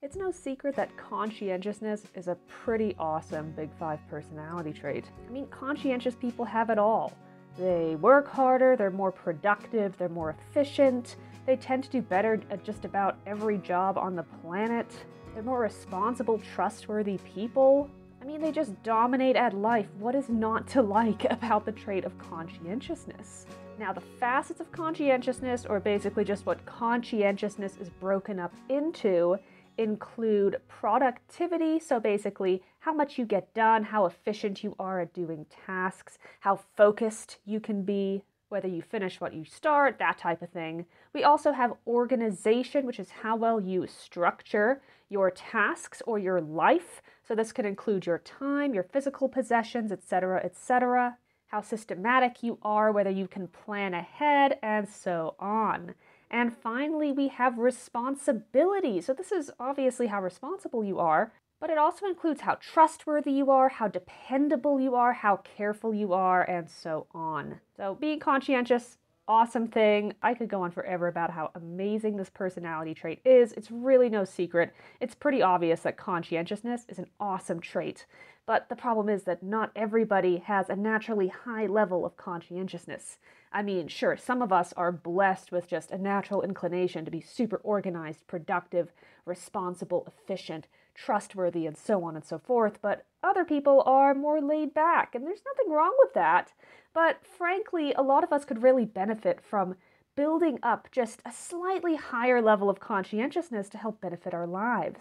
It's no secret that conscientiousness is a pretty awesome Big Five personality trait. I mean, conscientious people have it all. They work harder, they're more productive, they're more efficient, they tend to do better at just about every job on the planet, they're more responsible, trustworthy people. I mean, they just dominate at life. What is not to like about the trait of conscientiousness? Now, the facets of conscientiousness, or basically just what conscientiousness is broken up into, include productivity, so basically how much you get done, how efficient you are at doing tasks, how focused you can be, whether you finish what you start, that type of thing. We also have organization, which is how well you structure your tasks or your life. So this could include your time, your physical possessions, etc., etc. How systematic you are, whether you can plan ahead, and so on. And finally, we have responsibility. So this is obviously how responsible you are, but it also includes how trustworthy you are, how dependable you are, how careful you are, and so on. So being conscientious, awesome thing. I could go on forever about how amazing this personality trait is. It's really no secret. It's pretty obvious that conscientiousness is an awesome trait. But the problem is that not everybody has a naturally high level of conscientiousness. I mean, sure, some of us are blessed with just a natural inclination to be super organized, productive, responsible, efficient, trustworthy, and so on and so forth, but other people are more laid back, and there's nothing wrong with that. But frankly, a lot of us could really benefit from building up just a slightly higher level of conscientiousness to help benefit our lives.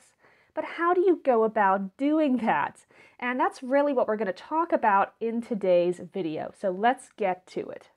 But how do you go about doing that? And that's really what we're going to talk about in today's video. So let's get to it.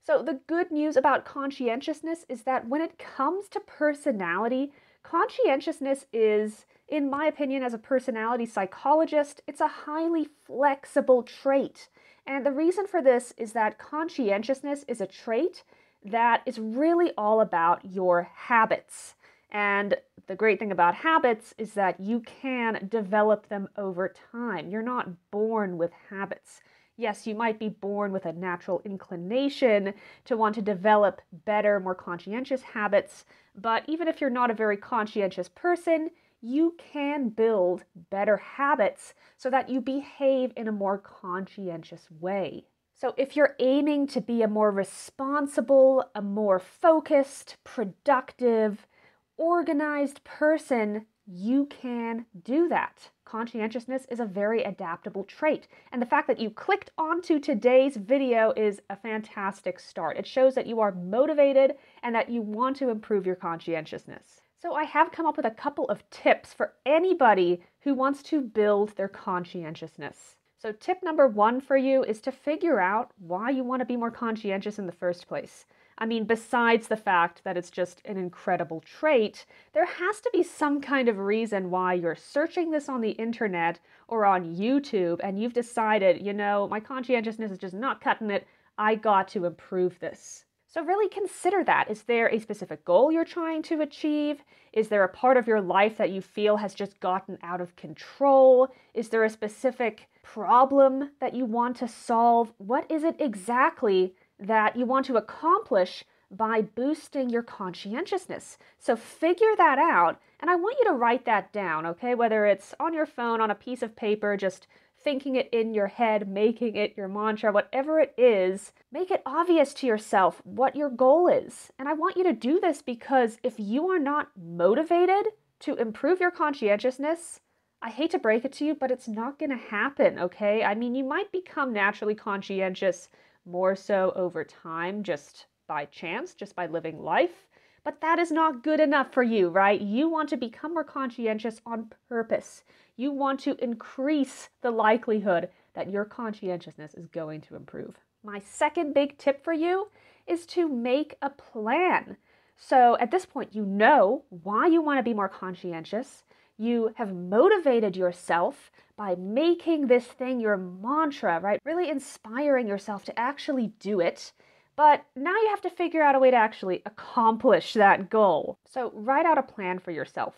So the good news about conscientiousness is that when it comes to personality, conscientiousness is, in my opinion, as a personality psychologist, it's a highly flexible trait. And the reason for this is that conscientiousness is a trait that is really all about your habits. And the great thing about habits is that you can develop them over time. You're not born with habits. Yes, you might be born with a natural inclination to want to develop better, more conscientious habits, but even if you're not a very conscientious person, you can build better habits so that you behave in a more conscientious way. So if you're aiming to be a more responsible, a more focused, productive, organized person, you can do that. Conscientiousness is a very adaptable trait. And the fact that you clicked onto today's video is a fantastic start. It shows that you are motivated and that you want to improve your conscientiousness. So I have come up with a couple of tips for anybody who wants to build their conscientiousness. So tip number one for you is to figure out why you want to be more conscientious in the first place. I mean, besides the fact that it's just an incredible trait, there has to be some kind of reason why you're searching this on the internet or on YouTube and you've decided, you know, my conscientiousness is just not cutting it. I got to improve this. So really consider that. Is there a specific goal you're trying to achieve? Is there a part of your life that you feel has just gotten out of control? Is there a specific problem that you want to solve? What is it exactly that you want to accomplish by boosting your conscientiousness? So figure that out, and I want you to write that down, okay? Whether it's on your phone, on a piece of paper, just thinking it in your head, making it your mantra, whatever it is, make it obvious to yourself what your goal is. And I want you to do this because if you are not motivated to improve your conscientiousness, I hate to break it to you, but it's not going to happen, okay? I mean, you might become naturally conscientious more so over time, just by chance, just by living life. But that is not good enough for you, right? You want to become more conscientious on purpose. You want to increase the likelihood that your conscientiousness is going to improve. My second big tip for you is to make a plan. So at this point, you know why you want to be more conscientious. You have motivated yourself by making this thing your mantra, right? Really inspiring yourself to actually do it. But now you have to figure out a way to actually accomplish that goal. So write out a plan for yourself.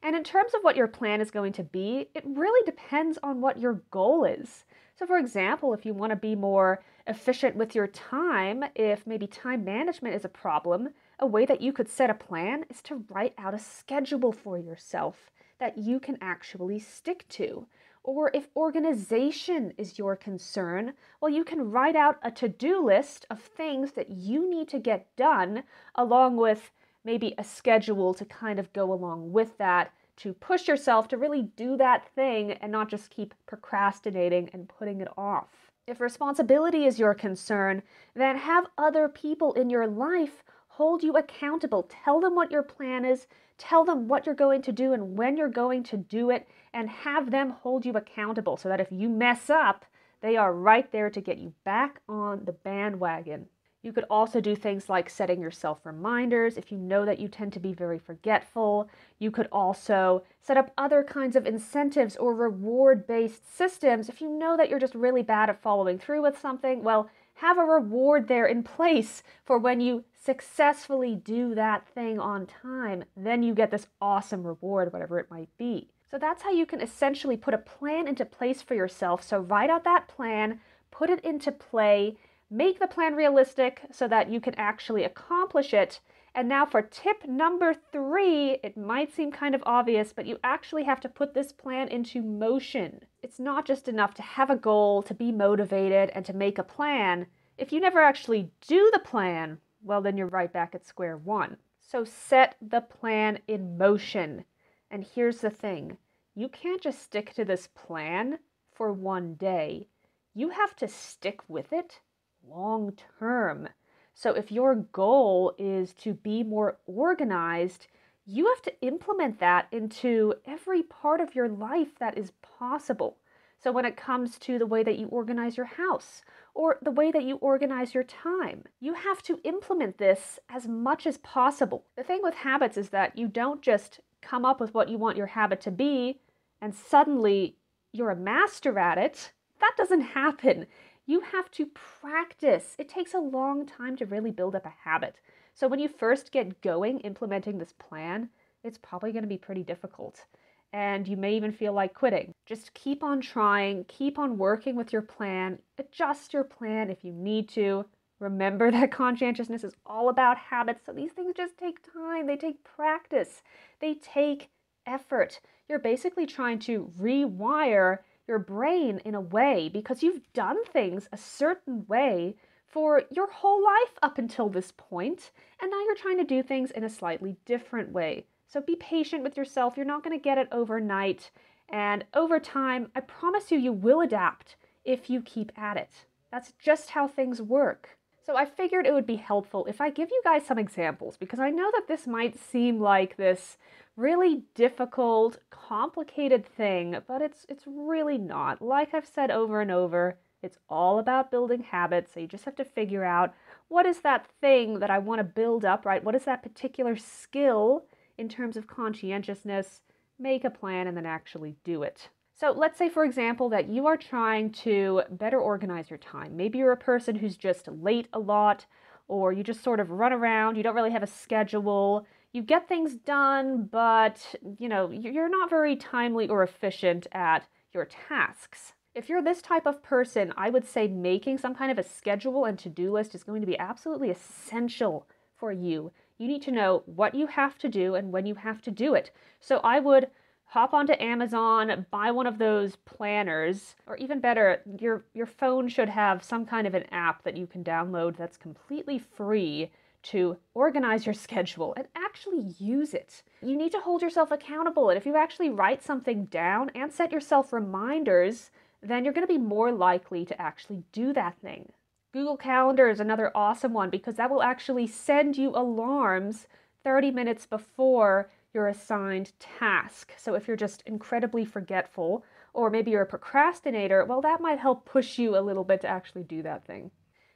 And in terms of what your plan is going to be, it really depends on what your goal is. So for example, if you want to be more efficient with your time, if maybe time management is a problem, A way that you could set a plan is to write out a schedule for yourself that you can actually stick to. Or if organization is your concern, well, you can write out a to-do list of things that you need to get done, along with maybe a schedule to kind of go along with that, to push yourself to really do that thing and not just keep procrastinating and putting it off. If responsibility is your concern, then have other people in your life hold you accountable. Tell them what your plan is, tell them what you're going to do and when you're going to do it, and have them hold you accountable so that if you mess up, they are right there to get you back on the bandwagon. You could also do things like setting yourself reminders if you know that you tend to be very forgetful. You could also set up other kinds of incentives or reward-based systems if you know that you're just really bad at following through with something. Well, have a reward there in place for when you successfully do that thing on time. Then you get this awesome reward, whatever it might be. So that's how you can essentially put a plan into place for yourself. So write out that plan, put it into play, make the plan realistic so that you can actually accomplish it. And now for tip number 3, it might seem kind of obvious, but you actually have to put this plan into motion. It's not just enough to have a goal, to be motivated, and to make a plan. If you never actually do the plan, well, then you're right back at square one. So set the plan in motion. And here's the thing, you can't just stick to this plan for one day. You have to stick with it long term. So if your goal is to be more organized, you have to implement that into every part of your life that is possible. So when it comes to the way that you organize your house or the way that you organize your time, you have to implement this as much as possible. The thing with habits is that you don't just come up with what you want your habit to be and suddenly you're a master at it. That doesn't happen. You have to practice. It takes a long time to really build up a habit. So when you first get going implementing this plan, it's probably going to be pretty difficult. And you may even feel like quitting. Just keep on trying, keep on working with your plan, adjust your plan if you need to. Remember that conscientiousness is all about habits, so these things just take time, they take practice, they take effort. You're basically trying to rewire your brain in a way because you've done things a certain way for your whole life up until this point, and now you're trying to do things in a slightly different way. So be patient with yourself. You're not going to get it overnight, and over time, I promise you, you will adapt if you keep at it. That's just how things work. So I figured it would be helpful if I give you guys some examples, because I know that this might seem like this really difficult, complicated thing, but it's really not. Like I've said over and over, it's all about building habits, so you just have to figure out what is that thing that I want to build up, right? What is that particular skill in terms of conscientiousness? Make a plan and then actually do it. So let's say, for example, that you are trying to better organize your time. Maybe you're a person who's just late a lot, or you just sort of run around, you don't really have a schedule, you get things done, but you're not very timely or efficient at your tasks. If you're this type of person, I would say making some kind of a schedule and to-do list is going to be absolutely essential for you. You need to know what you have to do and when you have to do it. So I would hop onto Amazon, buy one of those planners, or even better, your phone should have some kind of an app that you can download that's completely free to organize your schedule and actually use it. You need to hold yourself accountable, and if you actually write something down and set yourself reminders, then you're going to be more likely to actually do that thing. Google Calendar is another awesome one because that will actually send you alarms 30 minutes before your assigned task. So if you're just incredibly forgetful, or maybe you're a procrastinator, well, that might help push you a little bit to actually do that thing.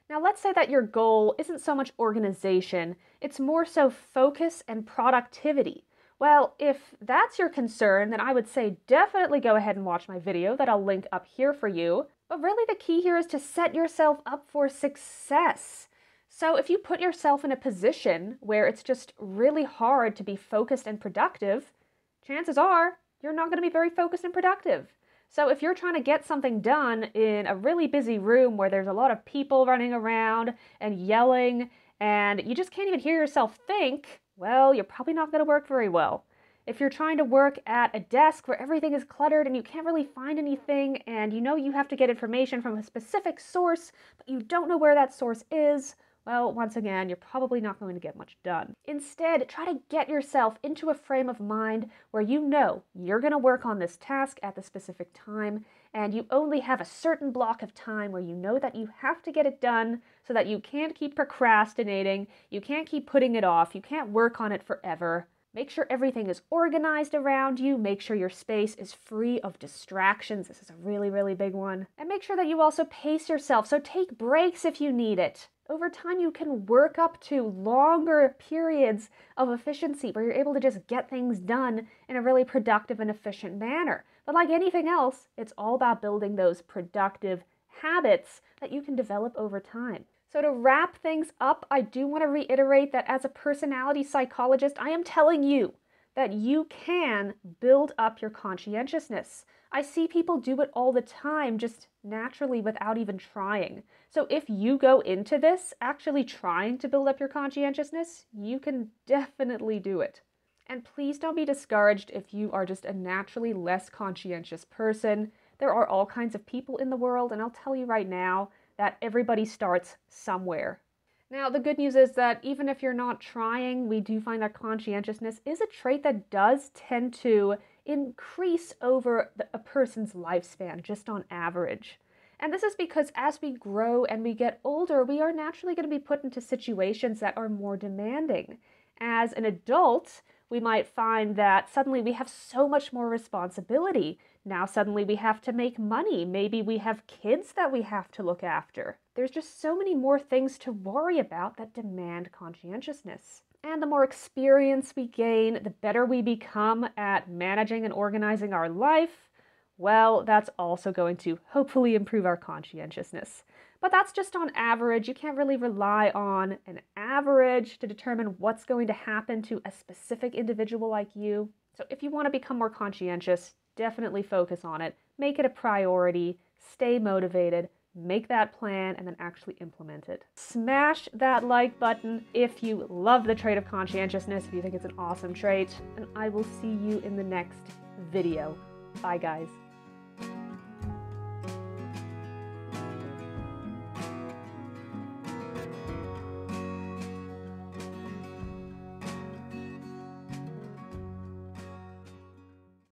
Now, let's say that your goal isn't so much organization, it's more so focus and productivity. Well, if that's your concern, then I would say definitely go ahead and watch my video that I'll link up here for you. But really the key here is to set yourself up for success. So if you put yourself in a position where it's just really hard to be focused and productive, chances are you're not going to be very focused and productive. So if you're trying to get something done in a really busy room where there's a lot of people running around and yelling and you just can't even hear yourself think, well, you're probably not going to work very well. If you're trying to work at a desk where everything is cluttered and you can't really find anything, and you know you have to get information from a specific source, but you don't know where that source is, well, once again, you're probably not going to get much done. Instead, try to get yourself into a frame of mind where you know you're going to work on this task at the specific time, and you only have a certain block of time where you know that you have to get it done so that you can't keep procrastinating, you can't keep putting it off, you can't work on it forever. Make sure everything is organized around you. Make sure your space is free of distractions. This is a really, really big one. And make sure that you also pace yourself, so take breaks if you need it. Over time, you can work up to longer periods of efficiency where you're able to just get things done in a really productive and efficient manner. But like anything else, it's all about building those productive habits that you can develop over time. So to wrap things up, I do want to reiterate that as a personality psychologist, I am telling you that you can build up your conscientiousness. I see people do it all the time, just naturally without even trying. So if you go into this actually trying to build up your conscientiousness, you can definitely do it. And please don't be discouraged if you are just a naturally less conscientious person. There are all kinds of people in the world, and I'll tell you right now, that everybody starts somewhere. Now, the good news is that even if you're not trying, we do find that conscientiousness is a trait that does tend to increase over a person's lifespan, just on average. And this is because as we grow and we get older, we are naturally going to be put into situations that are more demanding. As an adult, we might find that suddenly we have so much more responsibility. Now suddenly we have to make money. Maybe we have kids that we have to look after. There's just so many more things to worry about that demand conscientiousness. And the more experience we gain, the better we become at managing and organizing our life, well, that's also going to hopefully improve our conscientiousness. But that's just on average. You can't really rely on an average to determine what's going to happen to a specific individual like you. So if you want to become more conscientious, definitely focus on it. Make it a priority, stay motivated, make that plan, and then actually implement it. Smash that like button if you love the trait of conscientiousness, if you think it's an awesome trait, and I will see you in the next video. Bye, guys.